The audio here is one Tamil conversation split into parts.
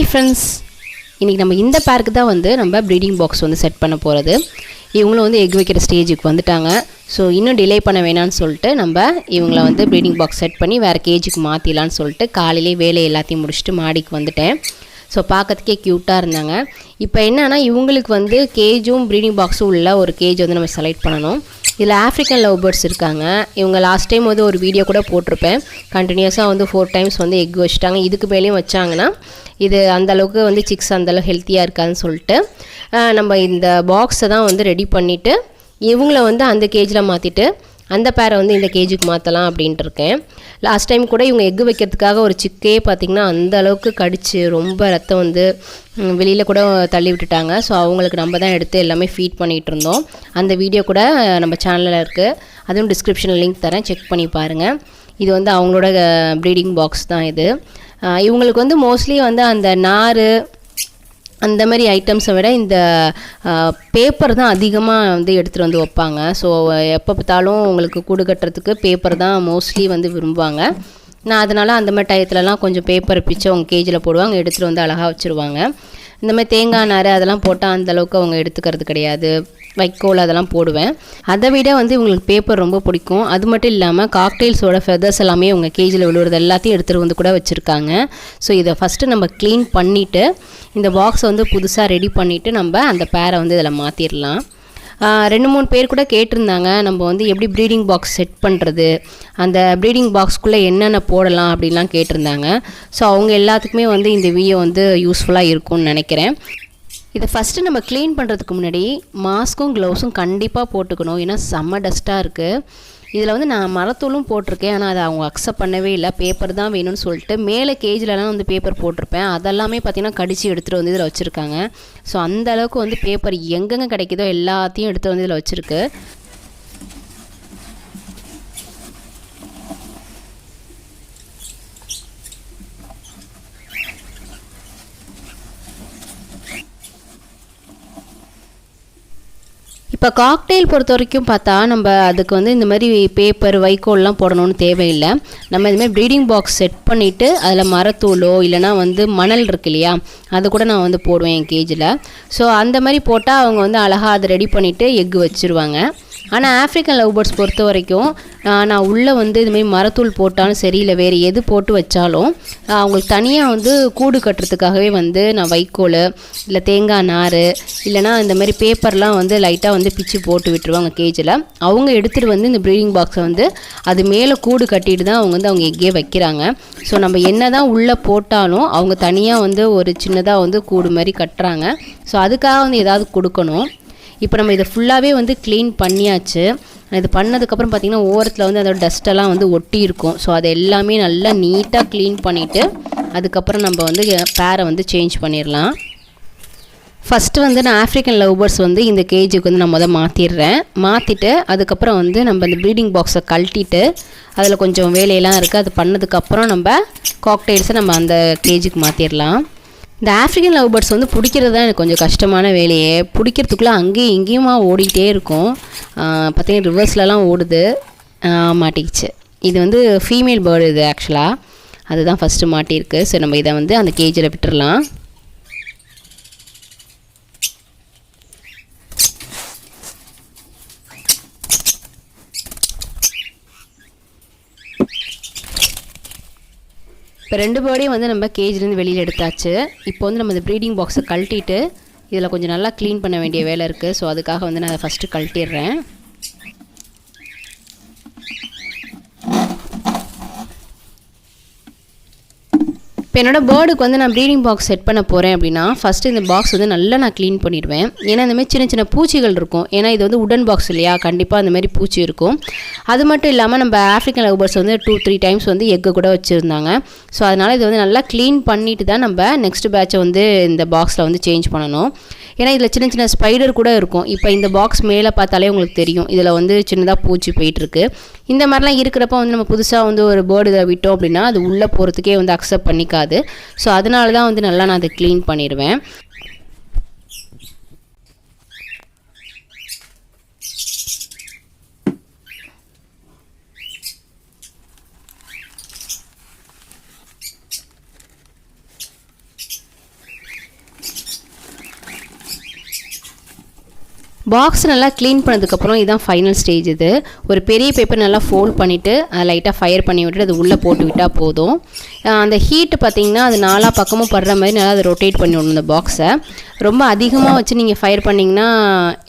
ஹாய் ஃப்ரெண்ட்ஸ், இன்றைக்கி நம்ம இந்த பேருக்கு தான் வந்து நம்ம ப்ரீடிங் பாக்ஸ் வந்து செட் பண்ண போகிறது. இவங்களும் வந்து எக் வைக்கிற ஸ்டேஜுக்கு வந்துட்டாங்க. ஸோ இன்னும் டிலே பண்ண வேணான்னு சொல்லிட்டு நம்ம இவங்களை வந்து ப்ரீடிங் பாக்ஸ் செட் பண்ணி வேறு கேஜுக்கு மாற்றிடலான்னு சொல்லிட்டு காலையிலே வேலை எல்லாத்தையும் முடிச்சுட்டு மாடிக்கு வந்துட்டேன். ஸோ பார்க்கறதுக்கே க்யூட்டாக இருந்தாங்க. இப்போ என்னென்னா இவங்களுக்கு வந்து கேஜும் ப்ரீடிங் பாக்ஸும் உள்ள ஒரு கேஜ் வந்து நம்ம செலக்ட் பண்ணணும். இதில் ஆஃப்ரிக்கன் லவ் பேர்ட்ஸ் இருக்காங்க. இவங்க லாஸ்ட் டைம் வந்து ஒரு வீடியோ கூட போட்டிருப்பேன். கண்டினியூஸாக வந்து 4 டைம்ஸ் வந்து எக் வச்சுட்டாங்க. இதுக்கு மேலேயும் வச்சாங்கன்னா இது அந்தளவுக்கு வந்து சிக்ஸ் அந்தளவுக்கு ஹெல்த்தியாக இருக்காதுன்னு சொல்லிட்டு நம்ம இந்த பாக்ஸை தான் வந்து ரெடி பண்ணிவிட்டு இவங்கள வந்து அந்த கேஜில் மாற்றிட்டு அந்த பேரை வந்து இந்த கேஜுக்கு மாற்றலாம் அப்படின்ட்டு இருக்கேன். லாஸ்ட் டைம் கூட இவங்க எக்கு வைக்கிறதுக்காக ஒரு சிக்கே பார்த்திங்கன்னா அந்த அளவுக்கு கடிச்சு ரொம்ப ரத்தம் வந்து வெளியில் கூட தள்ளி விட்டுட்டாங்க. ஸோ அவங்களுக்கு நம்ம தான் எடுத்து எல்லாமே ஃபீட் பண்ணிகிட்டு இருந்தோம். அந்த வீடியோ கூட நம்ம சேனலில் இருக்குது. அதுவும் டிஸ்கிரிப்ஷனில் லிங்க் தரேன், செக் பண்ணி பாருங்கள். இது வந்து அவங்களோட ப்ரீடிங் பாக்ஸ் தான் இது. இவங்களுக்கு வந்து மோஸ்ட்லி வந்து அந்த நார் அந்த மாதிரி ஐட்டம்ஸை விட இந்த பேப்பர் தான் அதிகமாக வந்து எடுத்துகிட்டு வந்து வைப்பாங்க. ஸோ எப்போ பார்த்தாலும் உங்களுக்கு கூடு கட்டுறதுக்கு பேப்பர் தான் மோஸ்ட்லி வந்து விரும்புவாங்க. நான் அதனால் அந்த மாதிரி டயத்துலலாம் கொஞ்சம் பேப்பரை பிச்சு அவங்க கேஜில் போடுவாங்க, எடுத்துகிட்டு வந்து அழகாக வச்சுருவாங்க. இந்த மாதிரி தேங்காய் நார் அதெல்லாம் போட்டால் அந்தளவுக்கு அவங்க எடுத்துக்கிறது கிடையாது. வைக்கோல் அதெல்லாம் போடுவேன். அதை விட வந்து இவங்களுக்கு பேப்பர் ரொம்ப பிடிக்கும். அது மட்டும் இல்லாமல் காக்டெயில்ஸோட ஃபெதர்ஸ் எல்லாமே அவங்க கேஜில் விழுவுறது எல்லாத்தையும் எடுத்துகிட்டு வந்து கூட வச்சுருக்காங்க. ஸோ இதை ஃபஸ்ட்டு நம்ம க்ளீன் பண்ணிவிட்டு இந்த பாக்ஸை வந்து புதுசாக ரெடி பண்ணிவிட்டு நம்ம அந்த பேரை வந்து இதில் மாற்றிடலாம். 2-3 பேர் கூட கேட்டிருந்தாங்க, நம்ம வந்து எப்படி ப்ரீடிங் பாக்ஸ் செட் பண்ணுறது, அந்த ப்ரீடிங் பாக்ஸ்க்குள்ளே என்னென்ன போடலாம் அப்படின்லாம் கேட்டிருந்தாங்க. ஸோ அவங்க எல்லாத்துக்குமே வந்து இந்த வீடியோ வந்து யூஸ்ஃபுல்லாக இருக்கும்னு நினைக்கிறேன். இதை ஃபஸ்ட்டு நம்ம க்ளீன் பண்ணுறதுக்கு முன்னாடி மாஸ்க்கும் க்ளவுஸும் கண்டிப்பாக போட்டுக்கணும். ஏன்னா செம்ம டஸ்ட்டாக இருக்குது. இதில் வந்து நான் மரத்தூளும் போட்டிருக்கேன், ஆனால் அதை அவங்க அக்செப்ட் பண்ணவே இல்லை. பேப்பர் தான் வேணும்னு சொல்லிட்டு மேலே கேஜிலலாம் வந்து பேப்பர் போட்டிருப்பேன். அதெல்லாமே பார்த்திங்கன்னா கடிச்சு எடுத்துகிட்டு வந்து இதில் வச்சுருக்காங்க. ஸோ அந்த அளவுக்கு வந்து பேப்பர் எங்கெங்கே கிடைக்குதோ எல்லாத்தையும் எடுத்து வந்து இதில் வச்சுருக்கு. இப்போ காக்டெயில் பொறுத்த வரைக்கும் பார்த்தா நம்ம அதுக்கு வந்து இந்த மாதிரி பேப்பர் வைக்கோல்லாம் போடணும்னு தேவையில்லை. நம்ம இதுமாதிரி ப்ரீடிங் பாக்ஸ் செட் பண்ணிவிட்டு அதில் மரத்தூளோ இல்லைனா வந்து மணல் இருக்கு இல்லையா, அது கூட நான் வந்து போடுவேன் என் கேஜில். ஸோ அந்த மாதிரி போட்டால் அவங்க வந்து அழகாக அதை ரெடி பண்ணிவிட்டு எக்கு வச்சுருவாங்க. ஆனால் ஆஃப்ரிக்கன் லவ் பேர்ட்ஸ் பொறுத்த வரைக்கும் நான் உள்ளே வந்து இதுமாதிரி மரத்தூள் போட்டாலும் சரி இல்லை வேறு எது போட்டு வச்சாலும் அவங்களுக்கு தனியாக வந்து கூடு கட்டுறதுக்காகவே வந்து நான் வைக்கோல் இல்லை தேங்காய் நார் இல்லைனா இந்த மாதிரி பேப்பர்லாம் வந்து லைட்டாக வந்து பிச்சு போட்டு விட்டுருவாங்க கேஜில். அவங்க எடுத்துகிட்டு வந்து இந்த ப்ரீடிங் பாக்ஸை வந்து அது மேலே கூடு கட்டிட்டு தான் அவங்க வந்து அவங்க எக்கே வைக்கிறாங்க. ஸோ நம்ம என்ன தான் உள்ளே போட்டாலும் அவங்க தனியாக வந்து ஒரு சின்னதாக வந்து கூடு மாதிரி கட்டுறாங்க. ஸோ அதுக்காக வந்து ஏதாவது கொடுக்கணும். இப்போ நம்ம இதை ஃபுல்லாகவே வந்து க்ளீன் பண்ணியாச்சு. இது பண்ணதுக்கப்புறம் பார்த்திங்கன்னா ஓரத்தில் வந்து அதோட டஸ்ட்டெல்லாம் வந்து ஒட்டி இருக்கும். ஸோ அதை எல்லாமே நல்லா நீட்டாக க்ளீன் பண்ணிவிட்டு அதுக்கப்புறம் நம்ம வந்து பேரை வந்து சேஞ்ச் பண்ணிடலாம். ஃபஸ்ட்டு வந்து நான் ஆஃப்ரிக்கன் லவ் பேர்ட்ஸ் வந்து இந்த கேஜுக்கு வந்து நான் மாற்றிடுறேன். மாற்றிட்டு அதுக்கப்புறம் வந்து நம்ம இந்த ப்ரீடிங் பாக்ஸை கழட்டிட்டு அதில் கொஞ்சம் வேலையெல்லாம் இருக்குது, அது பண்ணதுக்கப்புறம் நம்ம காக்டெயில்ஸை நம்ம அந்த கேஜுக்கு மாற்றிடலாம். இந்த ஆஃப்ரிக்கன் லவ் பேர்ட்ஸ் வந்து பிடிக்கிறது தான் எனக்கு கொஞ்சம் கஷ்டமான வேலையே. பிடிக்கிறதுக்குள்ளே அங்கேயும் இங்கேயுமா ஓடிக்கிட்டே இருக்கும். பார்த்தீங்கன்னா ரிவர்ஸ்லலாம் ஓடுது, மாட்டிக்கிச்சு. இது வந்து ஃபீமேல் பேர்டு, இது ஆக்சுவலாக அதுதான் ஃபஸ்ட்டு மாட்டியிருக்கு. ஸோ நம்ம இதை வந்து அந்த கேஜில் விட்டுடலாம். இப்போ 2 பேர்டையும் வந்து நம்ம கேஜிலேருந்து வெளியில் எடுத்தாச்சு. இப்போ வந்து நம்ம இந்த ப்ரீடிங் பாக்ஸை கழட்டிட்டு இதில் கொஞ்சம் நல்லா க்ளீன் பண்ண வேண்டிய வேலை இருக்குது. ஸோ அதுக்காக வந்து நான் அதை ஃபஸ்ட்டு கழட்டிடுறேன். இப்போ என்னோடய பேர்டுக்கு வந்து நான் ப்ரீடிங் பாக்ஸ் செட் பண்ண போகிறேன் அப்படின்னா ஃபஸ்ட்டு இந்த பாக்ஸ் வந்து நல்லா நான் க்ளீன் பண்ணிடுவேன். ஏன்னா இந்தமாதிரி சின்ன சின்ன பூச்சிகள் இருக்கும். ஏன்னா இது வந்து உடன் பாக்ஸ் இல்லையா, கண்டிப்பாக அந்தமாதிரி பூச்சி இருக்கும். அது மட்டும் இல்லாமல் நம்ம ஆஃப்ரிக்கன் லவ் பேர்ட்ஸ் வந்து 2-3 டைம்ஸ் வந்து எக்கு கூட வச்சுருந்தாங்க. ஸோ அதனால் இது வந்து நல்லா க்ளீன் பண்ணிவிட்டு தான் நம்ம நெக்ஸ்ட் பேட்சை வந்து இந்த பாக்ஸில் வந்து சேஞ்ச் பண்ணணும். ஏன்னா இதில் சின்ன சின்ன ஸ்பைடர் கூட இருக்கும். இப்போ இந்த பாக்ஸ் மேலே பார்த்தாலே உங்களுக்கு தெரியும், இதில் வந்து சின்னதாக பூச்சி போயிட்டுருக்கு. இந்த மாதிரிலாம் இருக்கிறப்ப வந்து நம்ம புதுசாக வந்து ஒரு பேர்டு இதை விட்டோம் அப்படின்னா அது உள்ளே போகிறதுக்கே வந்து அக்செப்ட் பண்ணிக்காது. ஸோ அதனால தான் வந்து நல்லா நான் அதை க்ளீன் பண்ணிடுவேன். பாக்ஸ் நல்லா க்ளீன் பண்ணதுக்கப்புறம் இதுதான் ஃபைனல் ஸ்டேஜ். இது ஒரு பெரிய பேப்பர் நல்லா ஃபோல்ட் பண்ணிவிட்டு லைட்டாக ஃபயர் பண்ணி விட்டுட்டு அது உள்ளே போட்டு விட்டால் போதும். அந்த ஹீட்டு பார்த்திங்கன்னா அது நாலா பக்கமும் படுற மாதிரி நல்லா அதை ரொட்டேட் பண்ணி விடணும் இந்த பாக்ஸை. ரொம்ப அதிகமாக வச்சு நீங்கள் ஃபயர் பண்ணிங்கன்னா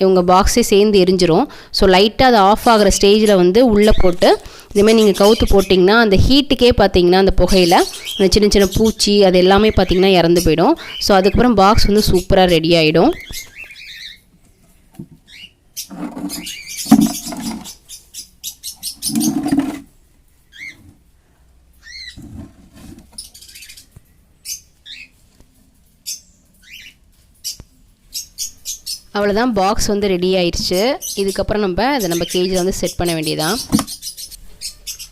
உங்கள் பாக்ஸே சேர்ந்து எரிஞ்சிரும். ஸோ லைட்டாக அது ஆஃப் ஆகிற ஸ்டேஜில் வந்து உள்ளே போட்டு இதுமாதிரி நீங்கள் கவுத்து போட்டிங்கன்னா அந்த ஹீட்டுக்கே பார்த்திங்கன்னா அந்த புகையில் அந்த சின்ன சின்ன பூச்சி அது எல்லாமே பார்த்திங்கன்னா இறந்து போயிடும். ஸோ அதுக்கப்புறம் பாக்ஸ் வந்து சூப்பராக ரெடி ஆகிடும். அவ்வளோதான், பாக்ஸ் வந்து ரெடி ஆயிடுச்சு. இதுக்கப்புறம் நம்ம கேஜில் வந்து செட் பண்ண வேண்டியதான்.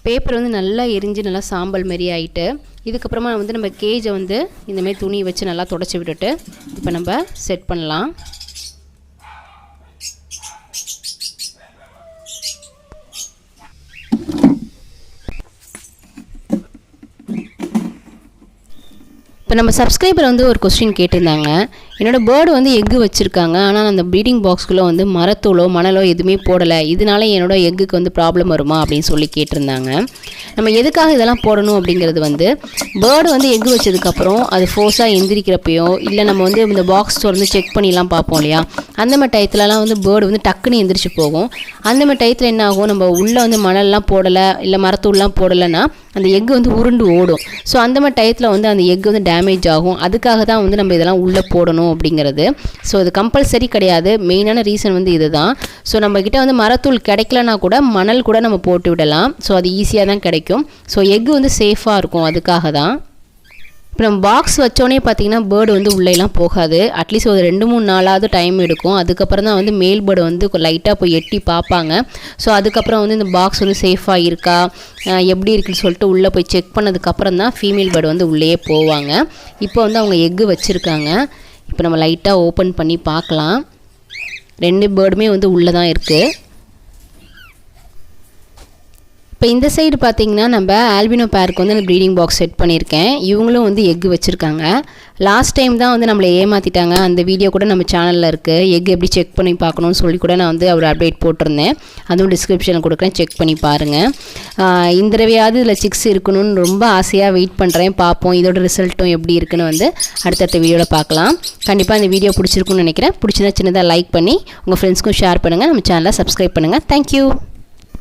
பேப்பர் வந்து நல்லா எரிஞ்சு நல்லா சாம்பல் மாரி ஆகிட்டு இதுக்கப்புறமா வந்து நம்ம கேஜை வந்து இந்தமாரி துணி வச்சு நல்லா தொடச்சி விட்டுட்டு இப்போ நம்ம செட் பண்ணலாம். இப்போ நம்ம சப்ஸ்கிரைபர் வந்து ஒரு கொஸ்டின் கேட்டிருந்தாங்க. என்னோடய பேர்டு வந்து எக்கு வச்சுருக்காங்க, ஆனால் அந்த ப்ரீடிங் பாக்ஸ்குள்ளே வந்து மரத்தூளோ மணலோ எதுவுமே போடலை, இதனால என்னோடய எக்குக்கு வந்து ப்ராப்ளம் வருமா அப்படின்னு சொல்லி கேட்டிருந்தாங்க. நம்ம எதுக்காக இதெல்லாம் போடணும் அப்படிங்கிறது வந்து பேர்டு வந்து எக்கு வச்சதுக்கப்புறம் அது ஃபோர்ஸாக எந்திரிக்கிறப்பையோ இல்லை நம்ம வந்து இந்த பாக்ஸ் திறந்து செக் பண்ணிலாம் பார்ப்போம் இல்லையா, அந்த மாதிரி டயத்துலலாம் வந்து பேர்டு வந்து டக்குன்னு எந்திரிச்சு போகும். அந்த மாதிரி டயத்தில் என்ன ஆகும், நம்ம உள்ளே வந்து மணல்லாம் போடலை இல்லை மரத்தூள்லாம் போடலைன்னா அந்த எக்கு வந்து உருண்டு ஓடும். ஸோ அந்த மாதிரி டயத்தில் வந்து அந்த எக்கு வந்து டேமேஜ் ஆகும். அதுக்காக தான் வந்து நம்ம இதெல்லாம் உள்ளே போடணும் அப்படிங்கிறது. ஸோ இது கம்பல்சரி கிடையாது, மெயினான ரீசன் வந்து இதுதான். ஸோ நம்மக்கிட்ட வந்து மரத்தூள் கிடைக்கலனா கூட மணல் கூட நம்ம போட்டு விடலாம். ஸோ அது ஈஸியாக தான் கிடைக்கும். ஸோ எக்கு வந்து சேஃபாக இருக்கும், அதுக்காக தான். இப்போ நம்ம பாக்ஸ் வச்சோடனே பார்த்திங்கன்னா பேர்டு வந்து உள்ளேலாம் போகாது. அட்லீஸ்ட் ஒரு 2-3 நாளாவது டைம் எடுக்கும். அதுக்கப்புறம் தான் வந்து மேல் பேர்டு வந்து லைட்டாக போய் எட்டி பார்ப்பாங்க. ஸோ அதுக்கப்புறம் வந்து இந்த பாக்ஸ் வந்து சேஃபாக இருக்கா எப்படி இருக்குன்னு சொல்லிட்டு உள்ளே போய் செக் பண்ணதுக்கப்புறம் தான் ஃபீமேல் பேர்டு வந்து உள்ளேயே போவாங்க. இப்போ வந்து அவங்க எக்கு வச்சுருக்காங்க. இப்போ நம்ம லைட்டாக ஓப்பன் பண்ணி பார்க்கலாம். 2 பேர்டுமே வந்து உள்ளே தான் இருக்குது. இப்போ இந்த சைடு பார்த்திங்கன்னா நம்ம ஆல்பினோ பேருக்கு வந்து அந்த ப்ரீடிங் பாக்ஸ் செட் பண்ணியிருக்கேன். இவங்களும் வந்து எக்கு வச்சுருக்காங்க. லாஸ்ட் டைம் தான் வந்து நம்மளை ஏமாற்றிட்டாங்க. அந்த வீடியோ கூட நம்ம சேனலில் இருக்குது. எக் எப்படி செக் பண்ணி பார்க்கணுன்னு சொல்லி கூட நான் வந்து ஒரு அப்டேட் போட்டிருந்தேன். அதுவும் டிஸ்கிரிப்ஷனில் கொடுக்குறேன், செக் பண்ணி பாருங்கள். இந்த தடவையாவது இதில் சிக்ஸ் இருக்கணும்னு ரொம்ப ஆசையாக வெயிட் பண்ணுறேன். பார்ப்போம் இதோட ரிசல்ட்டும் எப்படி இருக்குன்னு வந்து அடுத்தடுத்த வீடியோவில் பார்க்கலாம். கண்டிப்பாக இந்த வீடியோ பிடிச்சிருக்குன்னு நினைக்கிறேன். பிடிச்சிருந்தா சின்னதாக லைக் பண்ணி உங்கள் ஃப்ரெண்ட்ஸ்க்கும் ஷேர் பண்ணுங்கள். நம்ம சேனலை சப்ஸ்கிரைப் பண்ணுங்கள். தேங்க்யூ.